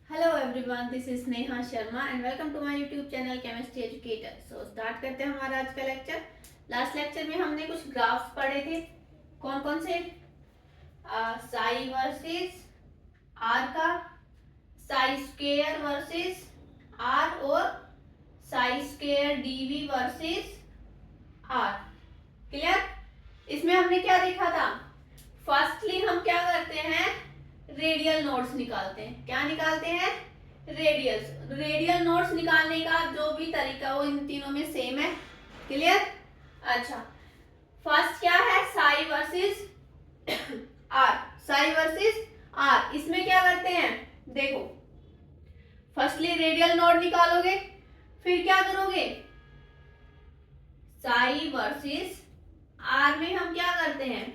Hello everyone, this is Neha Sharma and welcome to my YouTube channel chemistry educator. So start करते हैं हमारा आज का लेक्चर। लास्ट लेक्चर में हमने कुछ ग्राफ्स पढ़े थे। कौन कौन से? साई वर्सेस आर का, साई स्क्वायर वर्सेस आर और psi square dV versus r. Clear? इसमें हमने क्या देखा था? फर्स्टली हम क्या करते हैं, रेडियल नोट्स निकालते हैं। क्या निकालते हैं? रेडियल नोट्स निकालने का जो भी तरीका वो इन तीनों में सेम है। क्लियर? अच्छा, फर्स्ट क्या है? Psi versus r. Psi versus r, इसमें क्या करते हैं? देखो, फर्स्टली रेडियल नोट निकालोगे, फिर क्या करोगे? साई वर्सेस आर में हम क्या करते हैं?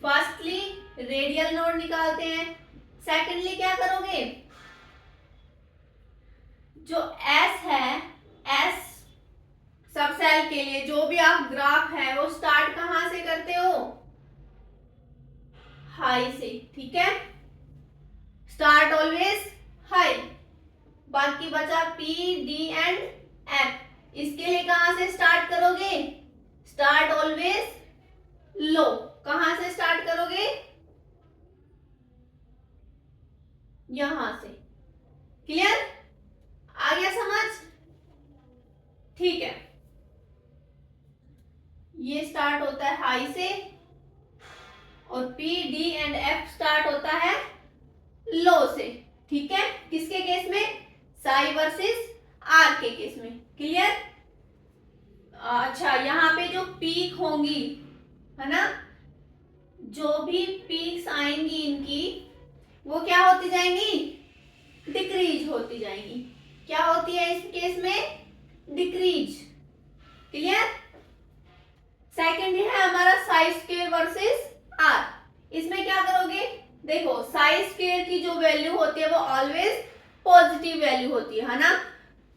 फर्स्टली रेडियल नोड निकालते हैं। सेकेंडली क्या करोगे? जो एस है, एस सब सेल के लिए जो भी आप ग्राफ है वो स्टार्ट कहां से करते हो? हाई से। ठीक है, स्टार्ट ऑलवेज हाई। बाकी बचा पी, डी एंड एफ। इसके लिए कहां से स्टार्ट करोगे? स्टार्ट ऑलवेज लो। कहां से स्टार्ट करोगे? यहां से। क्लियर? आ गया समझ? ठीक है, ये स्टार्ट होता है हाई से और P, D and F start होता है लो से। ठीक है, किसके केस में? साई वर्सेस आर के केस में। क्लियर? अच्छा, यहाँ पे जो पीक होंगी, है ना, जो भी पीक्स आएंगी इनकी, वो क्या होती जाएंगी? डिक्रीज होती जाएंगी। क्या होती है इस केस में? डिक्रीज। क्लियर? सेकंड है हमारा साई स्क्वायर वर्सेस आर। इसमें क्या करोगे? देखो, साई स्क्वायर की जो वैल्यू होती है वो ऑलवेज पॉजिटिव वैल्यू होती है ना।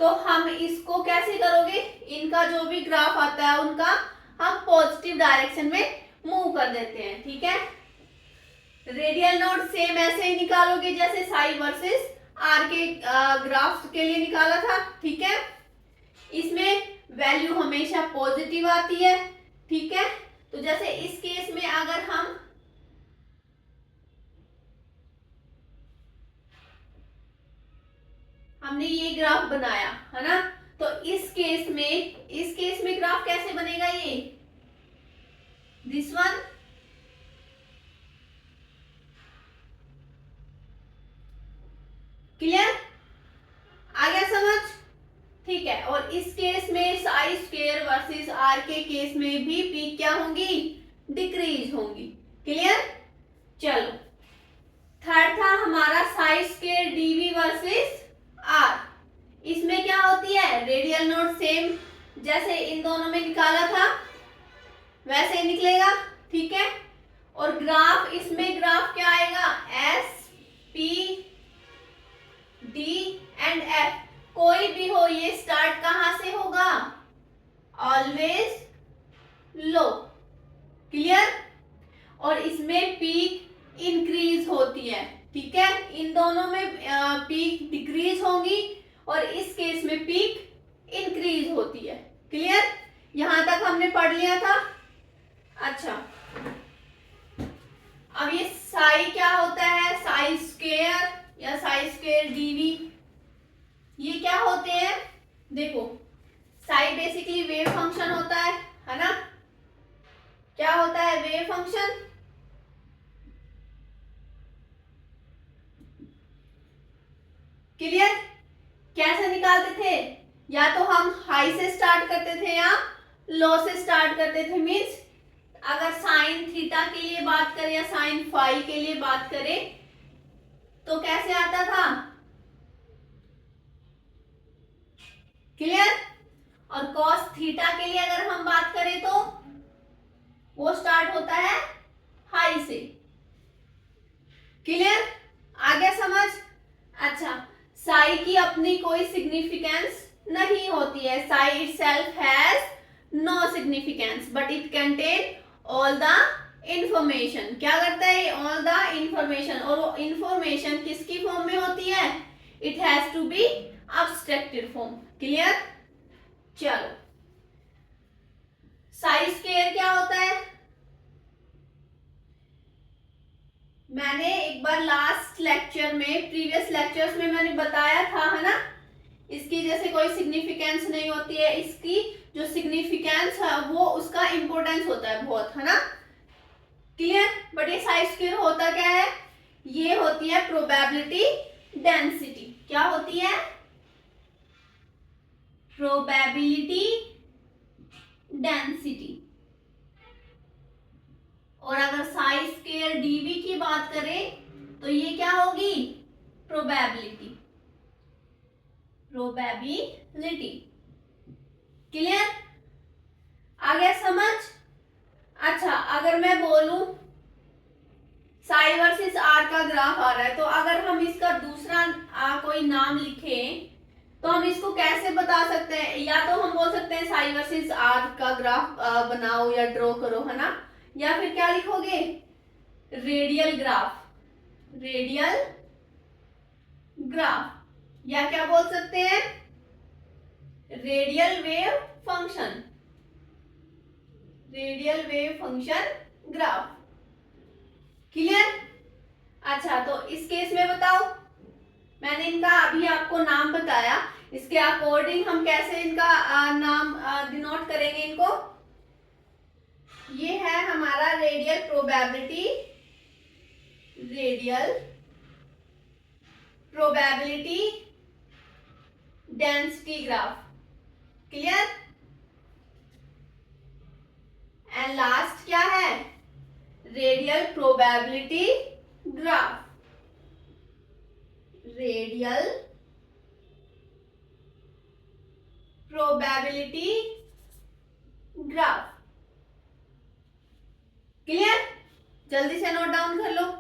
तो हम इसको कैसे करोगे? इनका जो भी ग्राफ आता है उनका हम पॉजिटिव डायरेक्शन में मूव कर देते हैं। ठीक है, रेडियल नोड सेम ऐसे ही निकालोगे जैसे साई वर्सेस आर के ग्राफ के लिए निकाला था। ठीक है, इसमें वैल्यू हमेशा पॉजिटिव आती है। ठीक है, तो जैसे इस केस में अगर हमने ये ग्राफ बनाया, है ना, तो इस केस में ग्राफ कैसे बनेगा? ये दिस वन। क्लियर? आ गया समझ? ठीक है, और इस केस में साई स्क्वायर वर्सेस आर के केस में भी पीक क्या होंगी? डिक्रीज होंगी। क्लियर? चलो, थर्ड था हमारा psi square dV versus r. इसमें क्या होती है? रेडियल नोड सेम जैसे इन दोनों में निकाला था वैसे ही निकलेगा। ठीक है, और ग्राफ, इसमें ग्राफ क्या आएगा? S, P, D and F. कोई भी हो, ये स्टार्ट कहां से होगा? ऑलवेज लो। क्लियर? और इसमें पीक इंक्रीज होती है। ठीक है, इन दोनों में पीक डिक्रीज होंगी और इस केस में पीक इंक्रीज होती है। क्लियर? यहां तक हमने पढ़ लिया था। अच्छा, अब ये साई क्या होता है? साई स्क्वायर या साई स्क्वायर डीवी, ये क्या होते हैं? देखो, साई बेसिकली वेव फंक्शन होता है ना। क्या होता है? Wave function. क्लियर? कैसे निकालते थे? या तो हम हाई से स्टार्ट करते थे या लो से स्टार्ट करते थे। मीन्स अगर साइन थीटा के लिए बात करें या साइन फाई के लिए बात करें तो कैसे आता था? क्लियर? और कॉस थीटा के लिए अगर हम बात करें तो वो स्टार्ट होता है हाई से। क्लियर? आ गया समझ? अच्छा, साई की अपनी कोई सिग्निफिकेंस नहीं होती है। Psi itself has no significance but it contain all the information. क्या करता है? All the information. और वो इंफॉर्मेशन किसकी फॉर्म में होती है? It has to be abstracted form. Clear? चलो, साइज स्क्वायर क्या होता है? मैंने एक बार लास्ट लेक्चर में, प्रीवियस लेक्चर्स में मैंने बताया था, है ना, इसकी जैसे कोई सिग्निफिकेंस नहीं होती है, इसकी जो सिग्निफिकेंस है वो उसका इंपॉर्टेंस होता है बहुत, है ना। क्लियर? बट ये साइज स्क्वायर होता क्या है? ये होती है प्रोबेबिलिटी डेंसिटी। क्या होती है? Probability density. और अगर साइज स्क्वायर डीवी की बात करें तो ये क्या होगी? प्रोबेबिलिटी। प्रोबेबिलिटी। क्लियर? आ गया समझ? अच्छा, अगर मैं बोलूं साई वर्सेस आर का ग्राफ आ रहा है, तो अगर हम इसका दूसरा कोई नाम लिखें तो हम इसको कैसे बता सकते हैं? या तो हम बोल सकते हैं साई वर्सेस आर का ग्राफ बनाओ या ड्रॉ करो, है ना। या फिर क्या लिखोगे? Radial graph. Radial graph. या क्या बोल सकते हैं? Radial wave function. Radial wave function graph. Clear? अच्छा, तो इस केस में बताओ, मैंने इनका अभी आपको नाम बताया, इसके अकॉर्डिंग हम कैसे इनका नाम डिनोट करेंगे इनको। ये है हमारा radial probability, radial probability density graph. Clear? And last क्या है? Radial probability graph. Radial probability graph. Clear? जल्दी से नोट डाउन कर लो।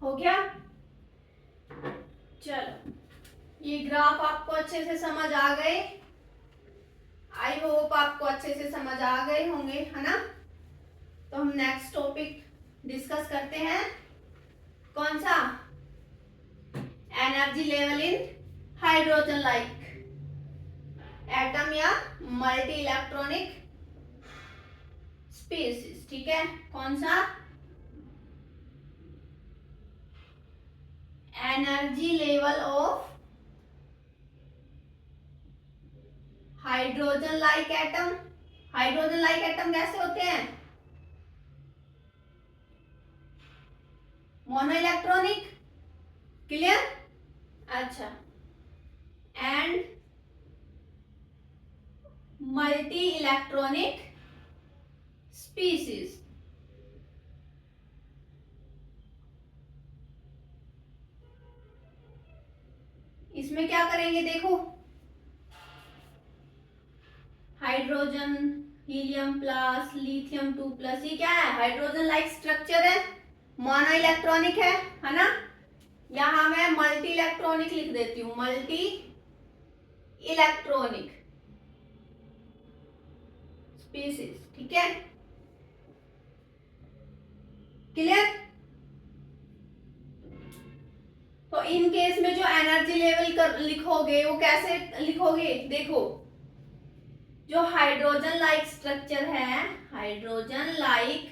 हो गया? चलो, ये ग्राफ आपको अच्छे से समझ आ गए। आई होप आपको अच्छे से समझ आ गए होंगे, है ना। तो हम नेक्स्ट टॉपिक डिस्कस करते हैं। कौन सा? Energy level in hydrogen like atom या मल्टी इलेक्ट्रॉनिक स्पीसीज। ठीक है, कौन सा? Energy level of hydrogen like atom. Hydrogen like atom कैसे होते हैं? Mono electronic. क्लियर? अच्छा, एंड मल्टी इलेक्ट्रॉनिक स्पीसीज। इसमें क्या करेंगे देखो, हाइड्रोजन, हीलियम प्लस, लिथियम 2+, ये क्या है? हाइड्रोजन लाइक स्ट्रक्चर है, मोनो इलेक्ट्रॉनिक है ना। यहां मैं मल्टी इलेक्ट्रॉनिक लिख देती हूं, मल्टी इलेक्ट्रॉनिक स्पीसीज। ठीक है, क्लियर? तो इन केस में जो एनर्जी लेवल कर लिखोगे वो कैसे लिखोगे? देखो, जो हाइड्रोजन लाइक स्ट्रक्चर है, हाइड्रोजन लाइक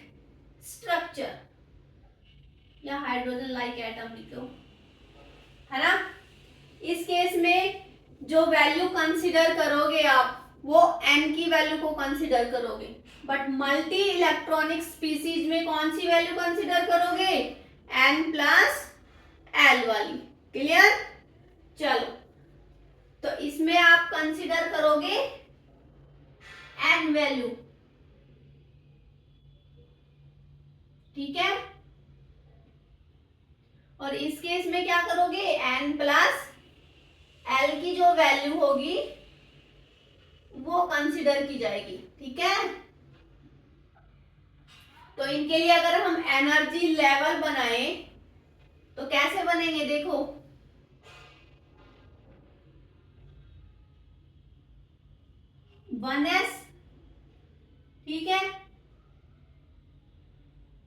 स्ट्रक्चर या हाइड्रोजन लाइक एटम लिखो, है ना। इस केस में जो वैल्यू कंसीडर करोगे आप वो n की वैल्यू को कंसीडर करोगे, बट मल्टी इलेक्ट्रॉनिक स्पीसीज में कौन सी वैल्यू कंसीडर करोगे? n प्लस l वाली। क्लियर? चलो, तो इसमें आप कंसीडर करोगे n वैल्यू। ठीक है, और इस केस में क्या करोगे? n प्लस l की जो वैल्यू होगी वो कंसीडर की जाएगी। ठीक है, तो इनके लिए अगर हम एनर्जी लेवल बनाए तो कैसे बनेंगे? देखो, वन एस, ठीक है,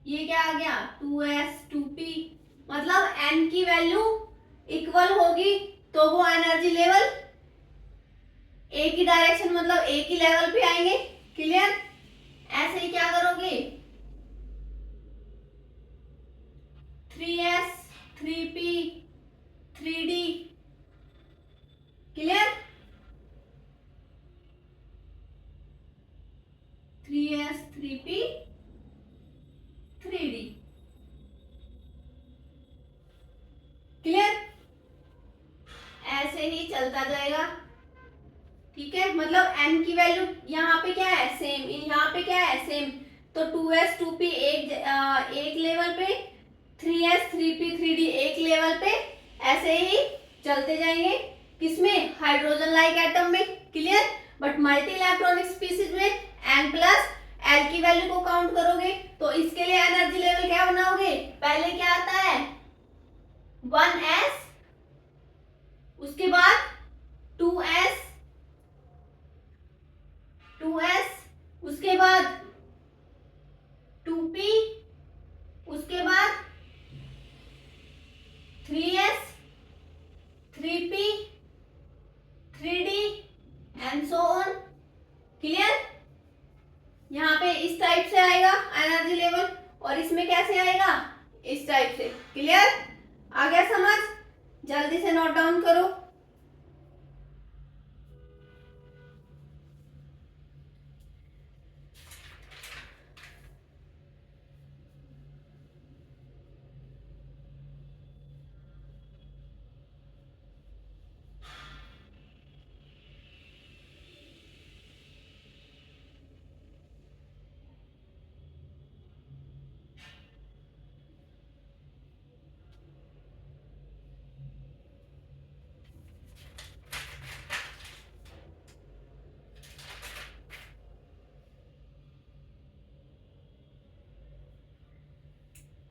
ये क्या आ गया? 2s 2p, मतलब n की वैल्यू इक्वल होगी तो वो एनर्जी लेवल एक ही डायरेक्शन, मतलब एक ही लेवल पे आएंगे। क्लियर? ऐसे ही क्या करोगे? 3s 3p 3d। Clear? 3s 3p 3d। Clear? ऐसे ही चलता जाएगा। ठीक है, मतलब n की वैल्यू यहाँ पे क्या है? सेम। यहाँ पे क्या है? सेम। तो 2s 2p एक लेवल पे, 3s 3p 3d एक लेवल पे, ऐसे ही चलते जाएंगे। किसमें? हाइड्रोजन लाइक एटम में। Clear? But multi electronic species में n प्लस l की वैल्यू को काउंट करोगे तो इसके लिए एनर्जी लेवल क्या बनाओगे? पहले क्या आता है? 1s, उसके बाद 2s 2s, उसके बाद 2p, उसके बाद 3s 3p 3d and so on. Clear? यहाँ पे इस टाइप से आएगा एनर्जी लेवल, और इसमें कैसे आएगा? इस टाइप से। क्लियर? आ गया समझ? जल्दी से नोट डाउन करो।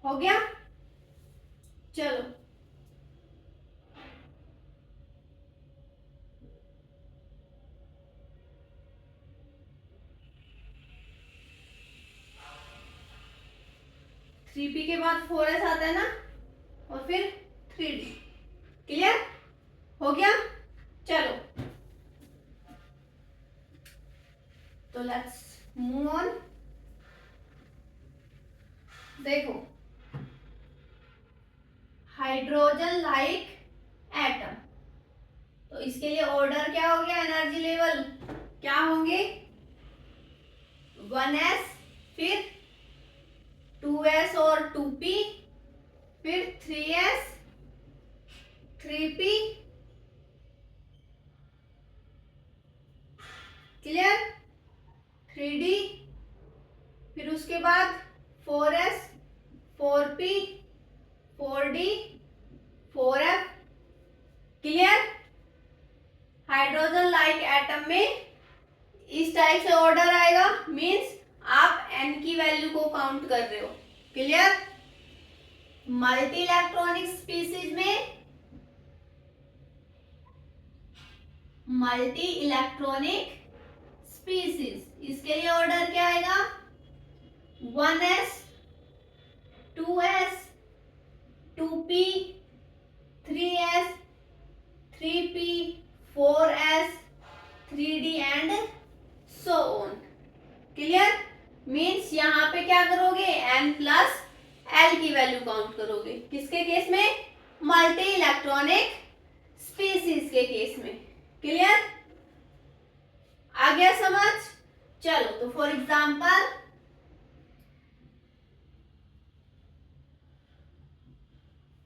हो गया? चलो, थ्री पी के बाद 4s आता है ना, और फिर 3d। क्लियर? हो गया? चलो, तो लेट्स मूव ऑन। देखो, हाइड्रोजन लाइक एटम, तो इसके लिए ऑर्डर क्या हो गया? एनर्जी लेवल क्या होंगे? 1s, फिर 2s और 2p, फिर 3s 3p। क्लियर? 3d, फिर उसके बाद 4s 4p 4d 4f। Clear? Hydrogen like atom में इस टाइप से ऑर्डर आएगा, मींस आप n की वैल्यू को काउंट कर रहे हो। क्लियर? मल्टी इलेक्ट्रॉनिक स्पीसीज में मल्टी इलेक्ट्रॉनिक स्पीसीज, इसके लिए ऑर्डर क्या आएगा? 1s 2s 2p 3s 3p 4s 3d and so on. Clear? Means यहाँ पे क्या करोगे? n प्लस l की वैल्यू काउंट करोगे। किसके केस में? मल्टी इलेक्ट्रॉनिक स्पीसीज के केस में। क्लियर? आ गया समझ? चलो तो for example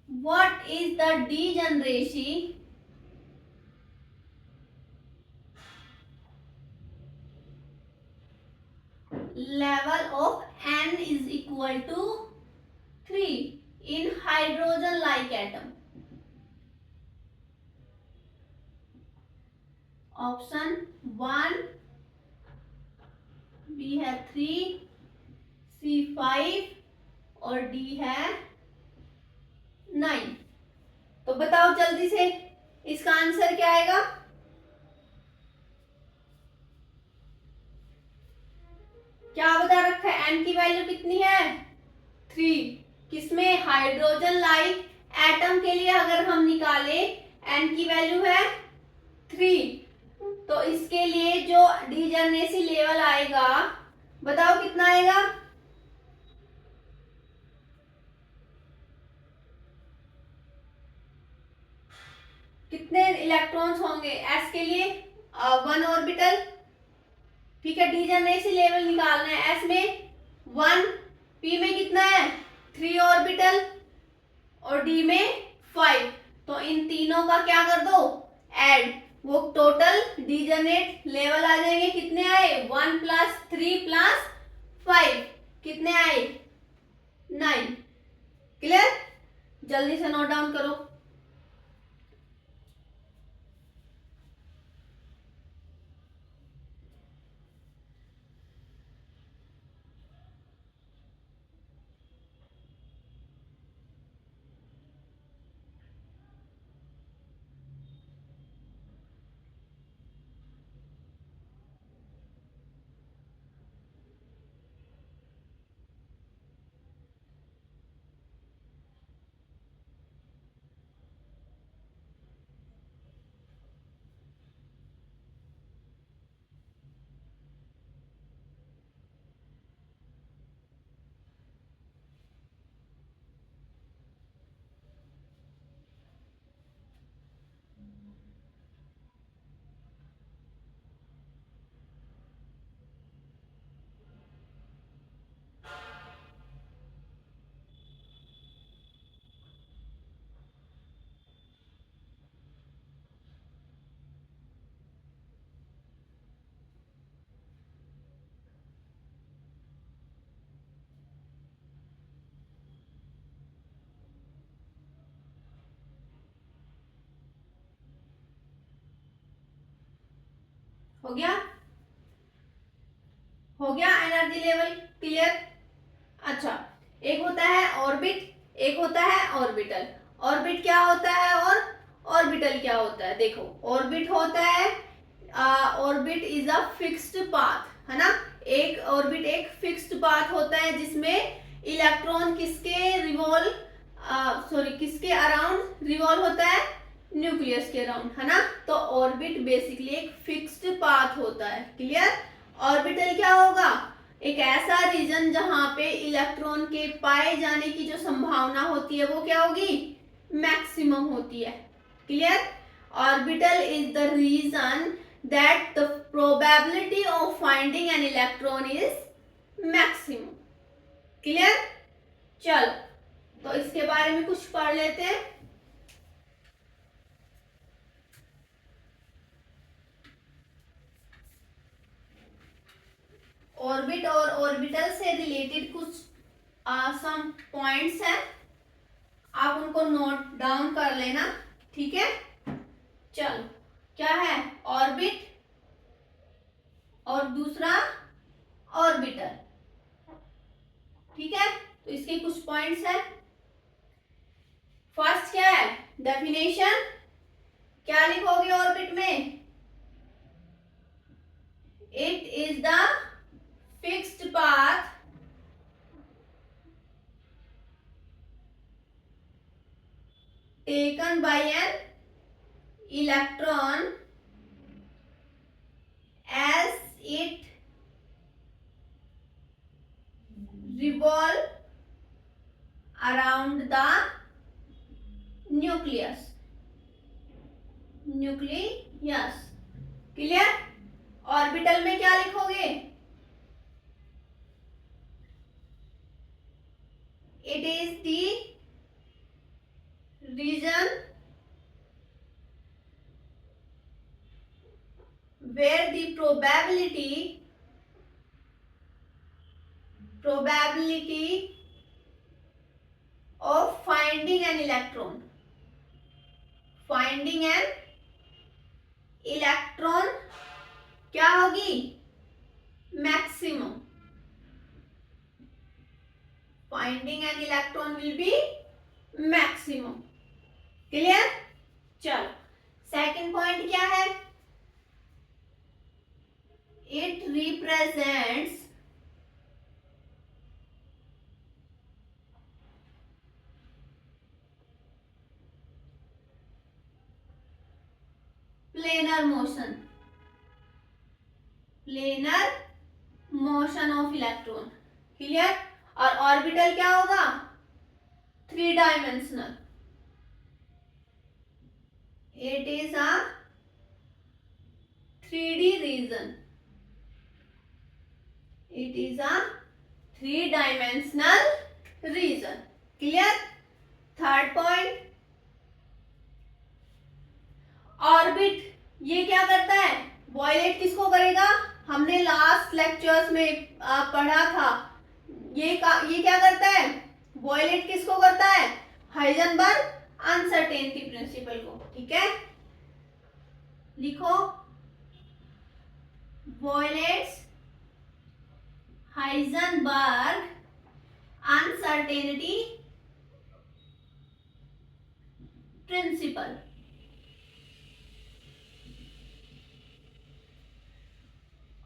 what is the degeneracy level of n is equal to 3 in hydrogen like atom? Option 1 B है 3, सी 5 और डी है 9। तो बताओ जल्दी से इसका आंसर क्या आएगा? क्या बता रखा है? एन की वैल्यू कितनी है? 3। किसमें? हाइड्रोजन लाइक एटम के लिए अगर हम निकाले एन की वैल्यू है 3, तो इसके लिए जो डीजनरेसी लेवल आएगा बताओ कितना आएगा? कितने इलेक्ट्रॉन्स होंगे एस के लिए? 1 ऑर्बिटल। ठीक है, डीजनरेसी लेवल निकालना है। एस में 1, पी में कितना है? 3 ऑर्बिटल और डी में 5। तो इन तीनों का क्या कर दो? ऐड। वो टोटल डीजनरेट लेवल आ जाएंगे। कितने आए? 1 + 3 + 5 कितने आए? 9। क्लियर? जल्दी से नोट डाउन करो। हो गया? हो गया एनर्जी लेवल क्लियर? अच्छा, एक होता है ऑर्बिट, एक होता है ऑर्बिटल। ऑर्बिट क्या होता है और ऑर्बिटल क्या होता है? देखो, ऑर्बिट होता है, orbit is a fixed path, है ना। एक ऑर्बिट एक फिक्स्ड पाथ होता है जिसमें इलेक्ट्रॉन किसके रिवॉल्व किसके अराउंड रिवॉल्व होता है? न्यूक्लियस के अराउंड, है ना। तो ऑर्बिट बेसिकली एक फिक्स्ड पाथ होता है। क्लियर? ऑर्बिटल क्या होगा? एक ऐसा रीजन जहां पे इलेक्ट्रॉन के पाए जाने की जो संभावना होती है वो क्या होगी? मैक्सिमम होती है। Clear? Orbital is the region that the probability of finding an electron is maximum. Clear? चलो तो इसके बारे में कुछ पढ़ लेते हैं। ऑर्बिट और ऑर्बिटल से रिलेटेड कुछ सम पॉइंट्स हैं, आप उनको नोट डाउन कर लेना। ठीक है, चलो क्या है? ऑर्बिट और दूसरा ऑर्बिटल। ठीक है, तो इसके कुछ पॉइंट्स हैं। फर्स्ट क्या है? डेफिनेशन। क्या लिखोगे ऑर्बिट में? It is the fixed path taken by an electron as it revolve around the nucleus. Nucleus. Clear? Orbital में क्या लिखोगे? It is the region where the probability of finding an electron क्या होगी? Maximum. Finding an electron will be maximum. Clear? चलो, second point क्या है? It represents planar motion of electron. Clear? और orbital क्या होगा? 3 dimensional. It is a 3D region. It is a 3 dimensional region. Clear? Third point, orbit ये क्या करता है? वॉयलेट किसको करेगा? हमने लास्ट लेक्चर्स में पढ़ा था। ये क्या करता है? वॉयलेट किसको करता है? हाइजेनबर्ग अनसर्टेनिटी प्रिंसिपल को। ठीक है, लिखो, violates Heisenberg uncertainty principle.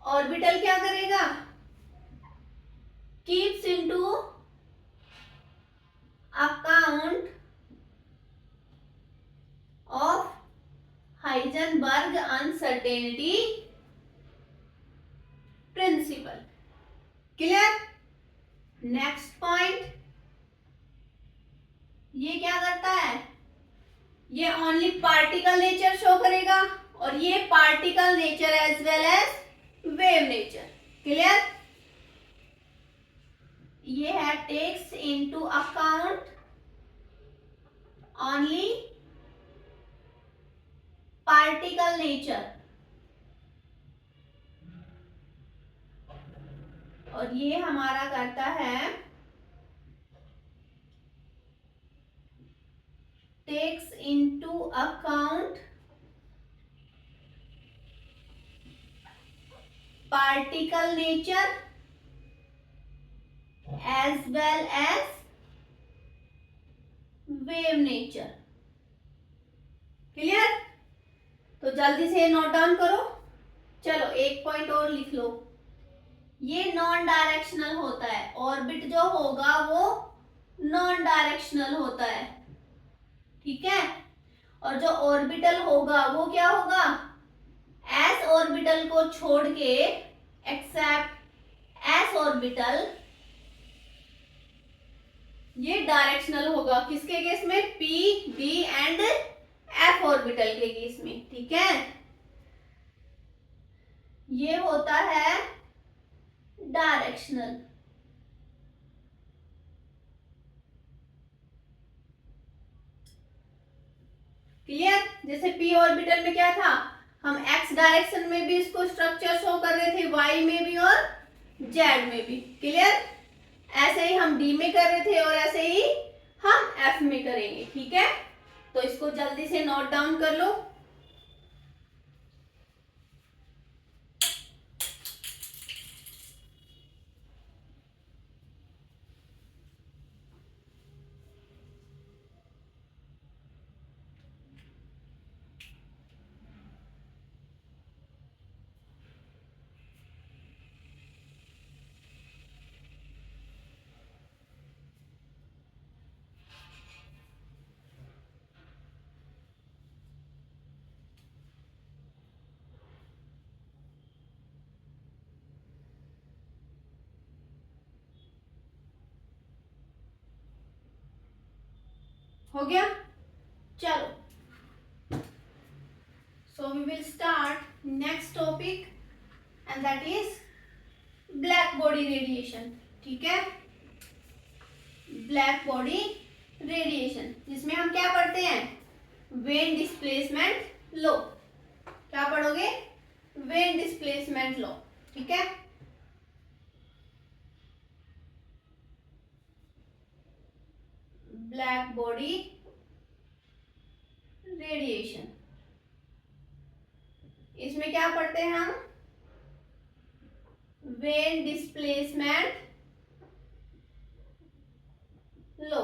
Orbital क्या करेगा? Keeps into account of Heisenberg uncertainty principle. Clear? Next point, ये क्या करता है? ये ओनली पार्टिकल नेचर शो करेगा और ये particle nature as well as wave nature. Clear? ये है takes into account only particle nature, और ये हमारा करता है takes into account particle nature as well as wave nature. Clear? तो जल्दी से नोट डाउन करो। चलो, एक पॉइंट और लिख लो, ये नॉन डायरेक्शनल होता है। ऑर्बिट जो होगा वो नॉन डायरेक्शनल होता है। ठीक है? और जो ऑर्बिटल होगा वो क्या होगा? एस ऑर्बिटल को छोड़ के, एक्सेप्ट एस ऑर्बिटल, ये डायरेक्शनल होगा। किसके केस में? P, D and F orbital के केस में। ठीक है, ये होता है डायरेक्शनल। क्लियर? जैसे पी ऑर्बिटल में क्या था? हम एक्स डायरेक्शन में भी इसको स्ट्रक्चर शो कर रहे थे, वाई में भी और जेड में भी। क्लियर? ऐसे ही हम डी में कर रहे थे और ऐसे ही हम एफ में करेंगे। ठीक है, तो इसको जल्दी से नोट डाउन कर लो। हो गया? चलो, we will start next topic and that is black body radiation. ठीक है, ब्लैक बॉडी रेडिएशन, जिसमें हम क्या पढ़ते हैं, वेन डिस्प्लेसमेंट लो. क्या पढ़ोगे, वेन डिस्प्लेसमेंट लो. ठीक है, ब्लैक बॉडी रेडिएशन. इसमें क्या पढ़ते हैं हम, वेन डिस्प्लेसमेंट लो.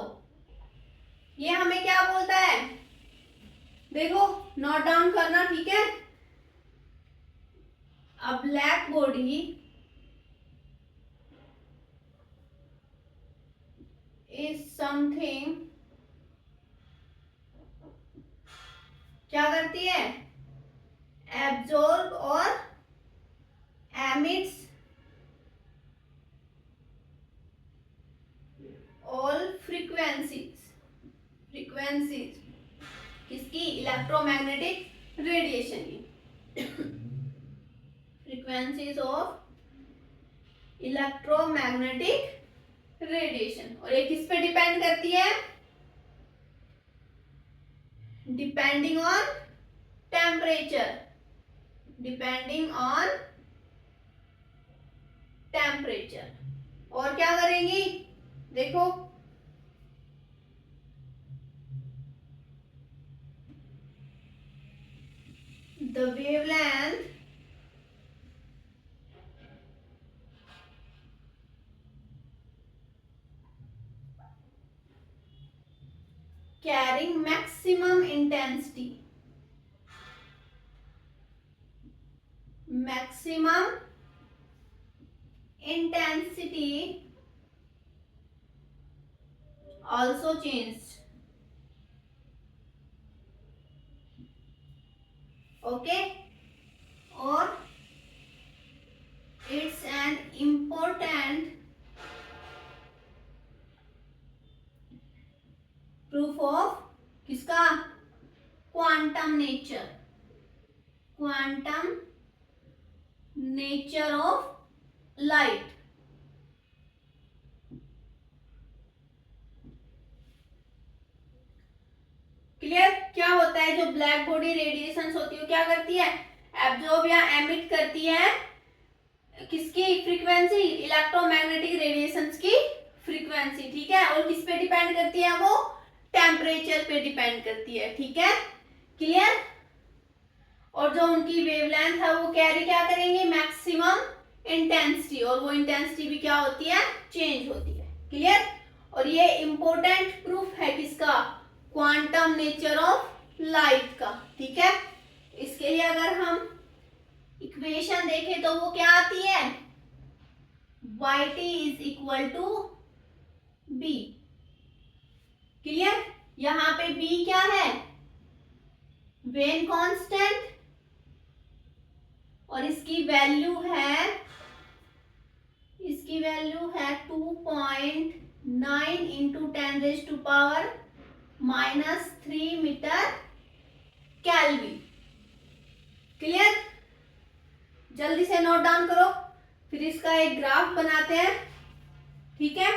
ये हमें क्या बोलता है, देखो नोट डाउन करना. ठीक है, अ ब्लैक बॉडी इज समथिंग, क्या करती है, एब्जॉर्ब और एमिट्स ऑल फ्रीक्वेंसीज किसकी, इलेक्ट्रोमैग्नेटिक रेडिएशन की. Frequencies of electromagnetic radiation. और ये किस पे डिपेंड करती है, डिपेंडिंग ऑन टेम्परेचर. और क्या करेंगी, देखो the wavelength carrying maximum intensity also changed. Okay, और it's an important proof of किसका, quantum nature of light. Clear. क्या होता है, जो ब्लैक बॉडी रेडिएशन होती है क्या करती है, एब्जॉर्ब या एमिट करती है किसकी फ्रीक्वेंसी, इलेक्ट्रोमैग्नेटिक रेडिएशंस की फ्रीक्वेंसी. ठीक है, और किस पे डिपेंड करती है, वो टेम्परेचर पे डिपेंड करती है. ठीक है, क्लियर. और जो उनकी वेवलेंथ है वो कैरी क्या करेंगे, मैक्सिमम इंटेंसिटी, और वो इंटेंसिटी भी क्या होती है, चेंज होती है. क्लियर. और ये इंपॉर्टेंट प्रूफ है किसका, क्वांटम नेचर ऑफ लाइट का. ठीक है, इसके लिए अगर हम इक्वेशन देखें तो वो क्या आती है, yt is equal to b. Clear. यहां पे b क्या है, वेन कांस्टेंट, और इसकी वैल्यू है 2.9 इंटू 10⁻³ मीटर केल्विन. क्लियर. जल्दी से नोट डाउन करो, फिर इसका एक ग्राफ बनाते हैं. ठीक है,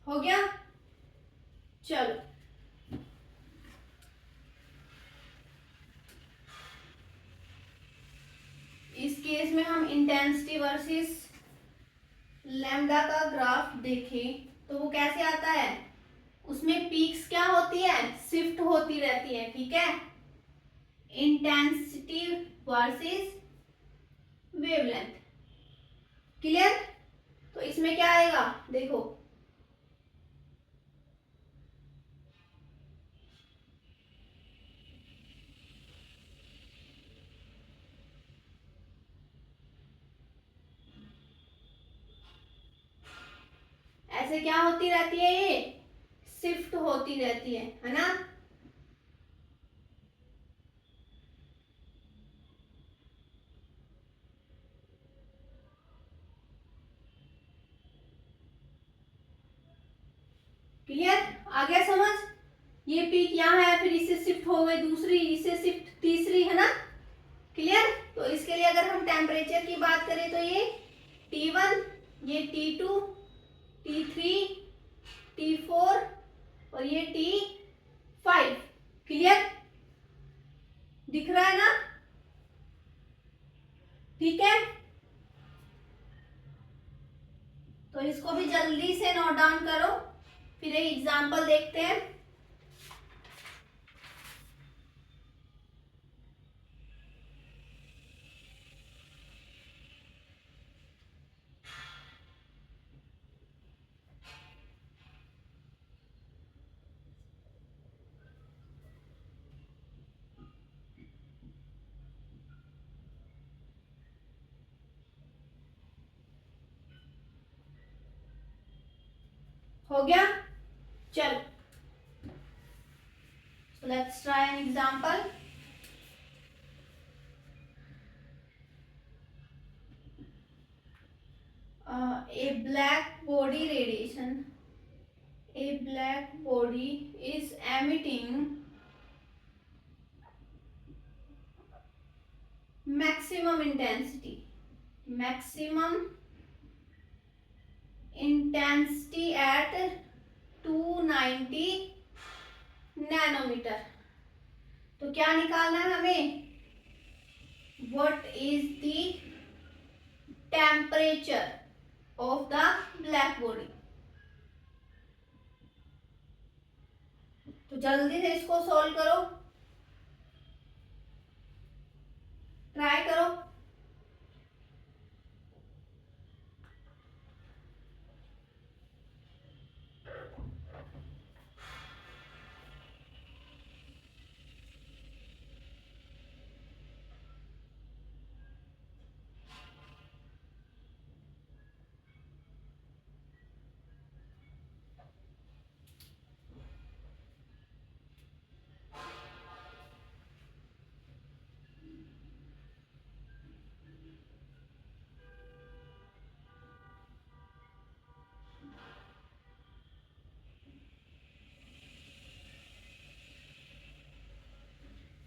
हो गया. चलो, इस केस में हम इंटेंसिटी वर्सेस लैम्डा का ग्राफ देखें तो वो कैसे आता है, उसमें पीक्स क्या होती है, शिफ्ट होती रहती है. ठीक है, इंटेंसिटी वर्सेस वेवलेंथ. क्लियर। तो इसमें क्या आएगा देखो, ऐसे क्या होती रहती है, ये शिफ्ट होती रहती है ना। क्लियर, आ गया समझ। ये पीक यहाँ है, फिर इससे शिफ्ट हो गई दूसरी, इससे शिफ्ट तीसरी, है ना। क्लियर। तो इसके लिए अगर हम टेम्परेचर की बात करें तो ये T1, ये T2, T3, T4 और ये T5। क्लियर, दिख रहा है ना। ठीक है, तो इसको भी जल्दी से नोट डाउन करो, फिर एक एग्जांपल देखते हैं। हो गया, चल let's try an example. A black body radiation, a black body is emitting maximum intensity at 290 nanometre. तो क्या निकालना है हमें, what is the temperature of the black body. तो जल्दी से इसको सॉल्व करो, ट्राई करो।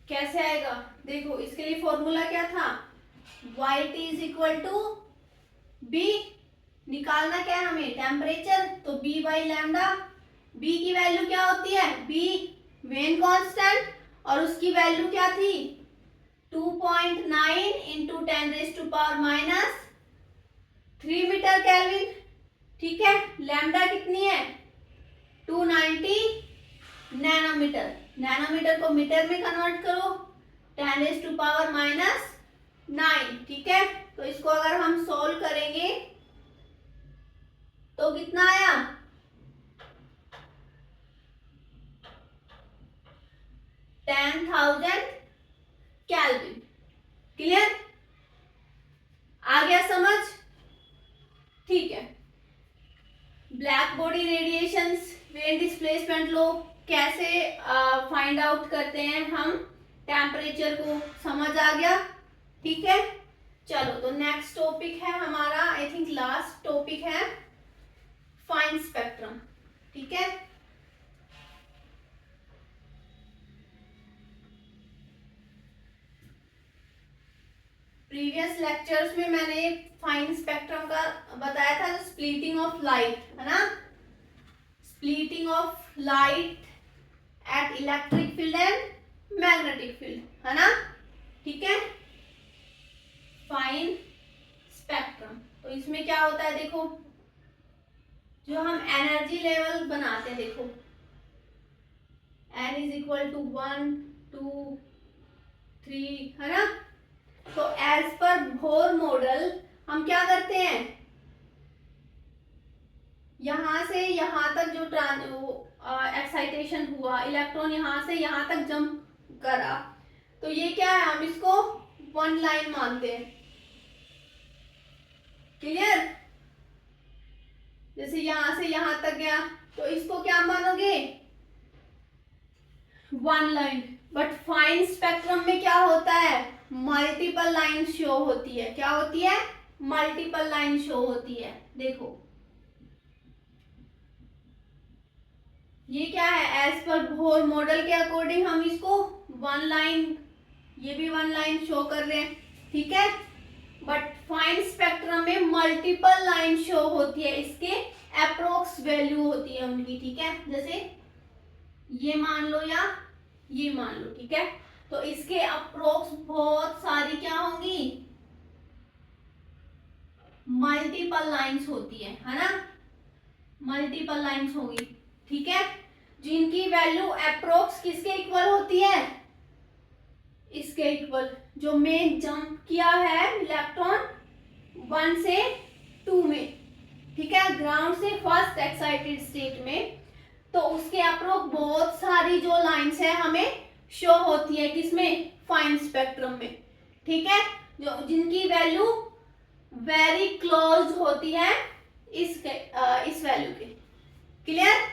कैसे आएगा देखो, इसके लिए फॉर्मूला क्या था, YT is equal to B. निकालना क्या है हमें, टेम्परेचर, तो बी बाई लैम्डा। बी की वैल्यू क्या होती है, बी वेन कांस्टेंट, और उसकी वैल्यू क्या थी 2.9 इंटू 10⁻³ मीटर केल्विन। ठीक है, लैम्डा कितनी है 290 नैनोमीटर। नैनोमीटर को मीटर में कन्वर्ट करो, 10⁻⁹। ठीक है, तो इसको अगर हम सोल्व करेंगे तो कितना आया, 10,000 केल्विन। क्लियर, आ गया समझ। ठीक है, black body radiations, when displacement लो कैसे फाइंड आउट करते हैं हम, टेम्परेचर को समझ आ गया। ठीक है, चलो तो नेक्स्ट टॉपिक है हमारा, आई थिंक लास्ट टॉपिक है फाइन स्पेक्ट्रम। ठीक है, प्रीवियस लेक्चर्स में मैंने फाइन स्पेक्ट्रम का बताया था, स्प्लिटिंग ऑफ लाइट, है ना, splitting of light at electric field and magnetic field, है ना। ठीक है, फाइन स्पेक्ट्रम, तो इसमें क्या होता है देखो, जो हम एनर्जी लेवल बनाते हैं देखो, n इज इक्वल टू 1 2 3, है ना। तो एज पर बोर मॉडल हम क्या करते हैं, यहाँ से यहाँ तक जो एक्साइटेशन हुआ, इलेक्ट्रॉन यहाँ से यहाँ तक जंप करा, तो ये क्या है, हम इसको वन लाइन मानते हैं। क्लियर? जैसे यहां से यहां तक गया तो इसको क्या मानोगे, one line. But fine spectrum में क्या होता है, मल्टीपल लाइन शो होती है। क्या होती है, मल्टीपल लाइन शो होती है। देखो ये क्या है, एज पर बोर मॉडल के अकॉर्डिंग हम इसको वन लाइन, ये भी वन लाइन शो कर रहे हैं, ठीक है। बट फाइन स्पेक्ट्रम में मल्टीपल लाइन शो होती है, इसके अप्रोक्स वैल्यू होती है उनकी, ठीक है। जैसे ये मान लो या ये मान लो, ठीक है। तो इसके अप्रोक्स बहुत सारी क्या होंगी, मल्टीपल लाइंस होती है ना, मल्टीपल लाइंस होगी, ठीक है। जिनकी वैल्यू अप्रोक्स किसके इक्वल होती है, इसके इक्वल। जो में जंप किया है इलेक्ट्रॉन 1 से 2 में, ठीक है, ग्राउंड से फर्स्ट एक्साइटेड स्टेट में, तो उसके अप्रोक्स बहुत सारी जो लाइंस है हमें शो होती है, किसमें, फाइन स्पेक्ट्रम में, ठीक है। जो जिनकी वैल्यू वेरी क्लोज होती है इस वैल्यू के। क्लियर?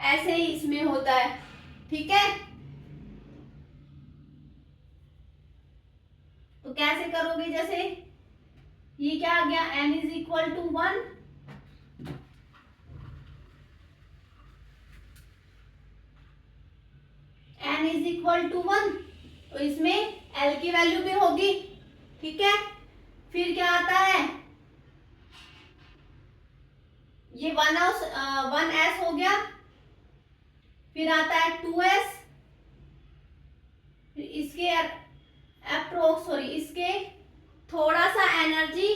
ऐसे ही इसमें होता है, ठीक है। तो कैसे करोगे, जैसे ये क्या आ गया, n is equal to 1, n is equal to 1, तो इसमें l की वैल्यू भी होगी, ठीक है। फिर क्या आता है, ये 1s हो गया, फिर आता है 2s, फिर इसके इसके थोड़ा सा एनर्जी,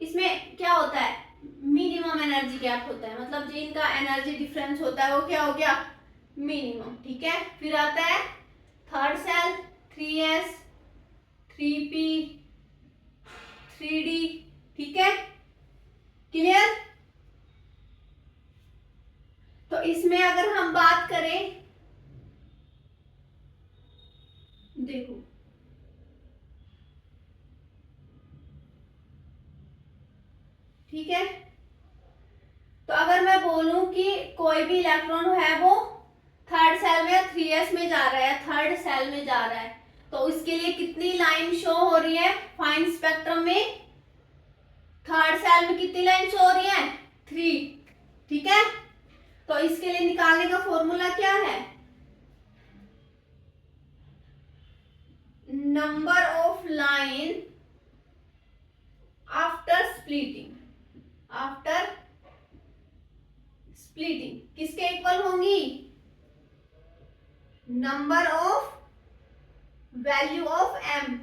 इसमें क्या होता है, मिनिमम एनर्जी गैप होता है, मतलब जिनका एनर्जी डिफरेंस होता है वो क्या हो गया, मिनिमम, ठीक है। फिर आता है third cell 3s 3p 3d, ठीक है। क्लियर? तो इसमें अगर हम बात करें, देखो ठीक है, तो अगर मैं बोलूं कि कोई भी इलेक्ट्रॉन है वो थर्ड सेल में 3s में जा रहा है, थर्ड सेल में जा रहा है, तो उसके लिए कितनी लाइन शो हो रही है फाइन स्पेक्ट्रम में, थर्ड सेल में कितनी लाइन शो हो रही है, 3, ठीक है। तो इसके लिए निकालने का फॉर्मूला क्या है, number of line after splitting, after splitting किसके इक्वल होंगी, number of value of m,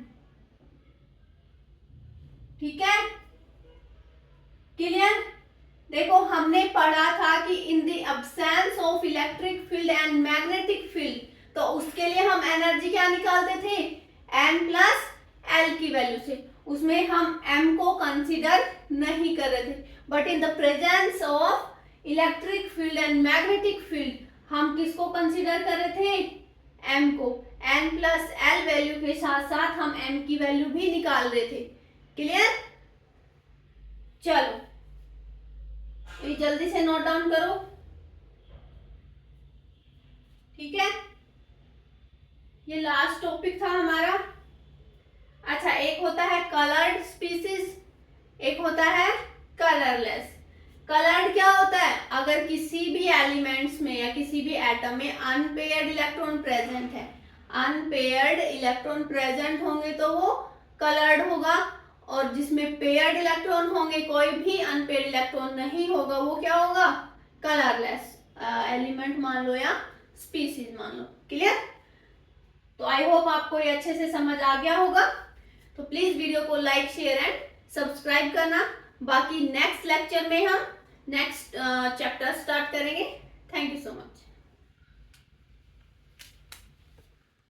ठीक है। क्लियर? देखो हमने पढ़ा था कि in the absence of electric field and magnetic field, तो उसके लिए हम एनर्जी क्या निकालते थे, n प्लस l की वैल्यू से, उसमें हम m को कंसीडर नहीं कर रहे थे। But in the presence of electric field and magnetic field हम किसको कंसीडर कर रहे थे, m को, n प्लस l वैल्यू के साथ साथ हम m की वैल्यू भी निकाल रहे थे। क्लियर? चलो ये जल्दी से नोट डाउन करो, ठीक है। ये लास्ट टॉपिक था हमारा। अच्छा, एक होता है कलर्ड स्पीसीज, एक होता है कलरलेस। कलर्ड क्या होता है, अगर किसी भी एलिमेंट्स में या किसी भी एटम में अनपेयर्ड इलेक्ट्रॉन प्रेजेंट है, अनपेयर्ड इलेक्ट्रॉन प्रेजेंट होंगे तो वो कलर्ड होगा, और जिसमें पेयर्ड इलेक्ट्रॉन होंगे, कोई भी अनपेयर्ड इलेक्ट्रॉन नहीं होगा, वो क्या होगा, कलरलेस एलिमेंट मान लो या स्पीसीज मान लो। क्लियर? तो आई होप आपको ये अच्छे से समझ आ गया होगा। तो प्लीज वीडियो को लाइक शेयर एंड सब्सक्राइब करना। बाकी नेक्स्ट लेक्चर में हम नेक्स्ट चैप्टर स्टार्ट करेंगे। Thank you so much.